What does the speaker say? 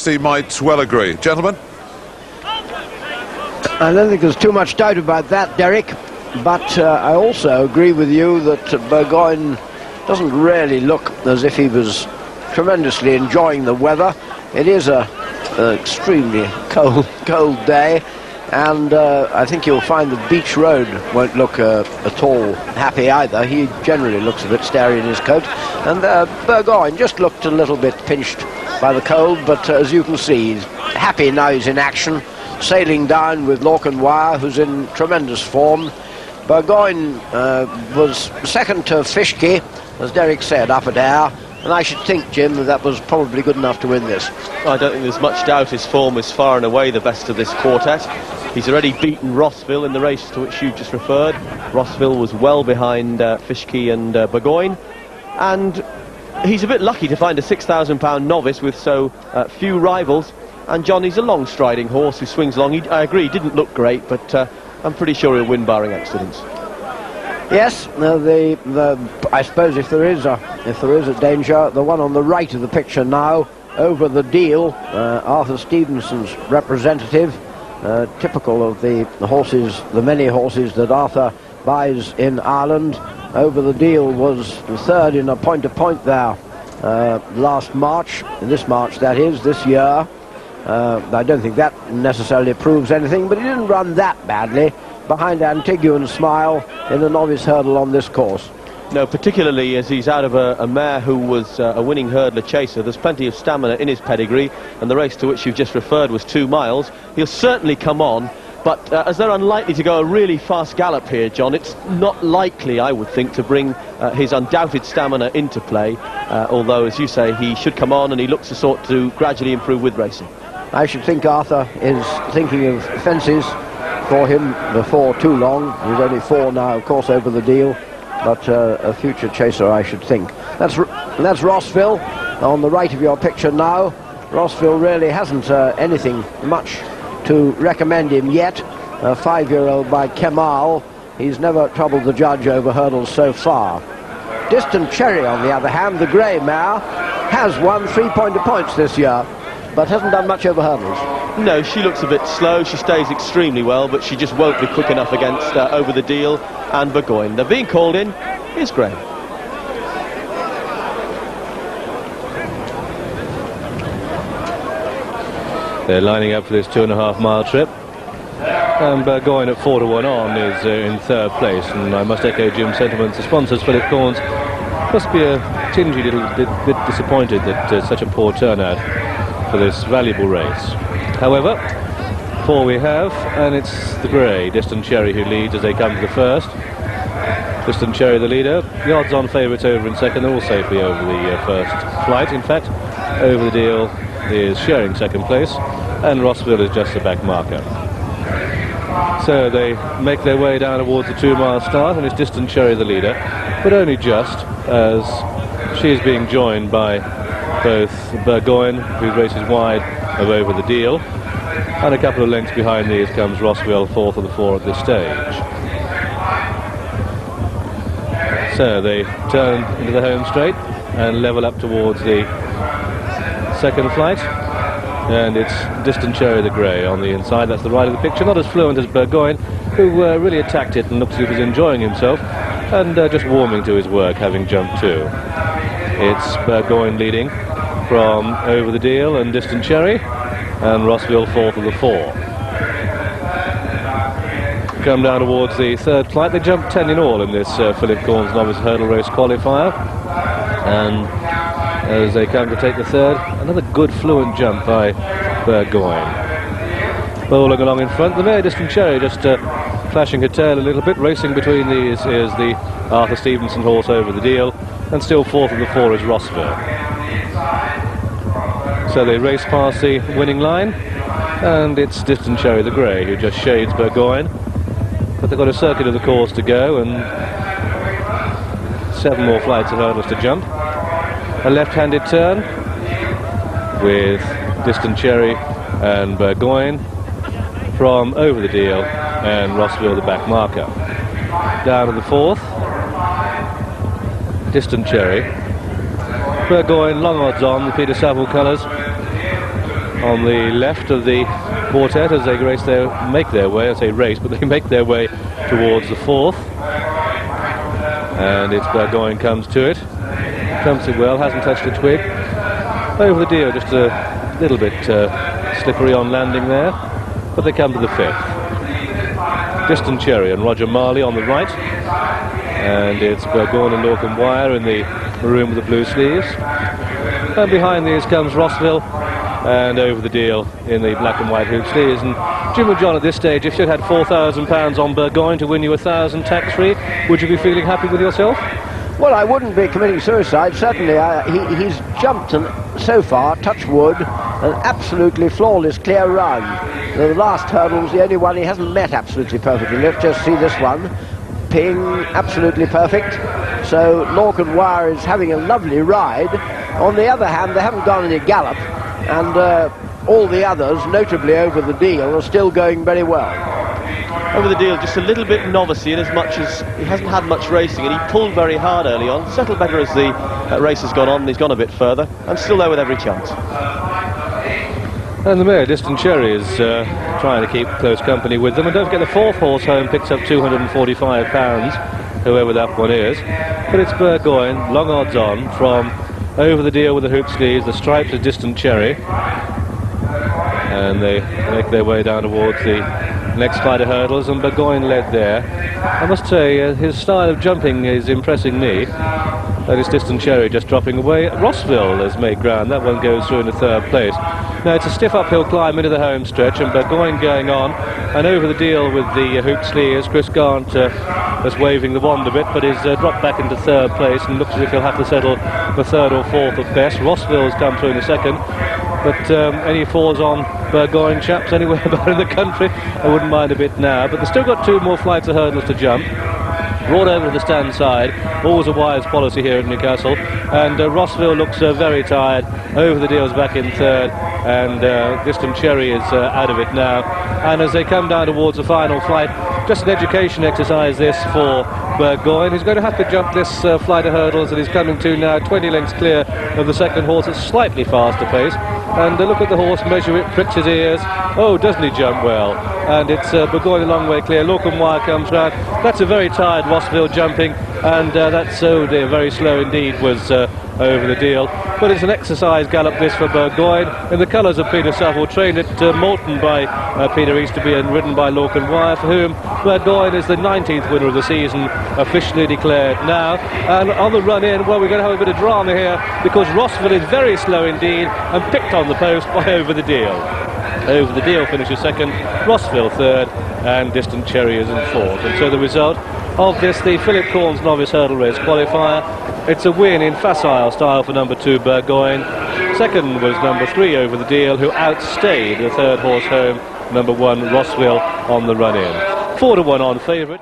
he might well agree. Gentlemen? I don't think there's too much doubt about that, Derek, but I also agree with you that Burgoyne doesn't really look as if he was tremendously enjoying the weather. It is an extremely cold day, and I think you'll find the beach road won't look at all happy either. He generally looks a bit starry in his coat, and Burgoyne just looked a little bit pinched by the cold, but as you can see, he's happy now he's in action, sailing down with Lorcan, who's in tremendous form. Burgoyne was second to Fishke, as Derek said, up at Ayr, and I should think, Jim, that was probably good enough to win this. I don't think there's much doubt his form is far and away the best of this quartet. He's already beaten Rossville in the race to which you just referred. Rossville was well behind Fishke and Burgoyne, and he's a bit lucky to find a £6,000 novice with so few rivals. And John, he's a long-striding horse who swings along. I agree, he didn't look great, but I'm pretty sure he'll win barring accidents. Yes, I suppose if there is a danger, the one on the right of the picture now, Over the Deal, Arthur Stevenson's representative, typical of the horses, the many horses that Arthur buys in Ireland. Over the Deal was third in a point-to-point there last March, this March that is, this year. I don't think that necessarily proves anything, but he didn't run that badly behind Antiguan Smile in the novice hurdle on this course. No, particularly as he's out of a mare who was a winning hurdler chaser. There's plenty of stamina in his pedigree, and the race to which you've just referred was 2 miles. He'll certainly come on, but as they're unlikely to go a really fast gallop here, John, it's not likely, I would think, to bring his undoubted stamina into play, although, as you say, he should come on, and he looks the sort to gradually improve with racing. I should think Arthur is thinking of fences for him before too long. He's only 4 now, of course, Over the Deal, but a future chaser, I should think. That's Rossville on the right of your picture now. Rossville really hasn't anything much to recommend him yet. A 5-year-old by Kemal. He's never troubled the judge over hurdles so far. Distant Cherry, on the other hand, the grey mare, has won 3 points this year, but hasn't done much over hurdles. No, she looks a bit slow. She stays extremely well, but she just won't be quick enough against Over the Deal and Burgoyne. They're being called in. Here's Graham. They're lining up for this 2.5-mile trip. And Burgoyne at 4-1 on is in 3rd place, and I must echo Jim's sentiments. The sponsors, Philip Corns, must be a tingy little bit disappointed that such a poor turnout for this valuable race. However, 4 we have, and it's the grey, Distant Cherry, who leads as they come to the first. Distant Cherry the leader. The odds-on favourites over in second, all safely over the first flight. In fact, Over the Deal is sharing second place, and Rossville is just the back marker. So they make their way down towards the 2-mile start, and it's Distant Cherry the leader, but only just, as she is being joined by both Burgoyne, who races wide of Over the Deal, and a couple of lengths behind these comes Rossville, 4th of the 4 at this stage. So they turn into the home straight and level up towards the second flight, and it's Distant Cherry the grey on the inside. That's the right of the picture, not as fluent as Burgoyne, who really attacked it and looked as if he was enjoying himself and just warming to his work, having jumped 2. It's Burgoyne leading from Over the Deal and Distant Cherry, and Rossville 4th of the 4. Come down towards the 3rd flight. They jumped 10 in all in this Philip Corns Novice Hurdle Race Qualifier, and as they come to take the 3rd, another good fluent jump by Burgoyne. Bowling along in front, the very Distant Cherry just flashing her tail a little bit. Racing between these is the Arthur Stevenson horse Over the Deal, and still 4th of the 4 is Rossville. So they race past the winning line, and it's Distant Cherry the grey who just shades Burgoyne, but they've got a circuit of the course to go and 7 more flights of hurdles to jump. A left-handed turn with Distant Cherry and Burgoyne from Over the Deal and Rossville the back marker. Down to the 4th, Distant Cherry, Burgoyne long odds on, the Peter Saville colours on the left of the quartet as they make their way, I say race, but they make their way towards the fourth. And it's Burgoyne comes to it. Jumps it well, hasn't touched a twig. Over the deal, just a little bit slippery on landing there. But they come to the fifth. Distant Cherry and Roger Marley on the right. And it's Burgoyne and Lorcan-Wire in the maroon with the blue sleeves. And behind these comes Rossville, and over the deal in the black and white hoop sleeves. And Jim and John, at this stage, if you'd had £4,000 on Burgoyne to win you 1,000 tax-free, would you be feeling happy with yourself? Well, I wouldn't be committing suicide, certainly. He's jumped, so far, touch wood, an absolutely flawless clear run. The last hurdle's the only one he hasn't met absolutely perfectly. Let's just see this one. Ping, absolutely perfect. So Lorcan-Wire is having a lovely ride. On the other hand, they haven't gone any gallop, and all the others, notably Over the Deal, are still going very well. Over the Deal, just a little bit novice in as much as he hasn't had much racing, and he pulled very hard early on, settled better as the race has gone on, and he's gone a bit further, and still there with every chance. And the mare, Distant Cherry, is trying to keep close company with them. And don't forget, the fourth horse home picks up £245, whoever that one is. But it's Burgoyne, long odds on, from Over the Deal with the hoop sleeves, the stripes of Distant Cherry. And they make their way down towards the next flight of hurdles, and Burgoyne led there. I must say, his style of jumping is impressing me. That is Distant Cherry just dropping away. Rossville has made ground. That one goes through in the third place. Now it's a stiff uphill climb into the home stretch, and Burgoyne going on, and Over the Deal with the hoop sleeves. Chris Gant just waving the wand a bit, but he's dropped back into third place and looks as if he'll have to settle for third or fourth at best. Rossville's come through in the second. But any falls on Burgoyne chaps anywhere about in the country, I wouldn't mind a bit now. But they've still got two more flights of hurdles to jump. Brought over to the stand side, always a wise policy here at Newcastle. And Rossville looks very tired. Over the Deal's back in third, and Distant Cherry is out of it now. And as they come down towards the final flight, just an education exercise this for Burgoyne. He's going to have to jump this flight of hurdles that he's coming to now, 20 lengths clear of the second horse at slightly faster pace. And look at the horse, measure it, pricks his ears. Oh, doesn't he jump well? And it's Burgoyne a long way clear. Lorcan-Wire comes round. That's a very tired Rossville jumping, and that's, oh dear, very slow indeed was Over the Deal. But it's an exercise gallop this for Burgoyne in the colours of Peter Saville, trained at Moulton by Peter Easterby and ridden by Lorcan-Wire, for whom Burgoyne is the 19th winner of the season, officially declared now. And on the run in, well, we're going to have a bit of drama here, because Rossville is very slow indeed and picked on the post by Over the Deal. Over the Deal finishes second, Rossville third, and Distant Cherry is in fourth. And so the result of this, the Philip Corns Novice Hurdle Race Qualifier, it's a win in facile style for number 2 Burgoyne. Second was number 3 Over the Deal, who outstayed the third horse home, number 1 Rossville, on the run in. 4-1 on favourite.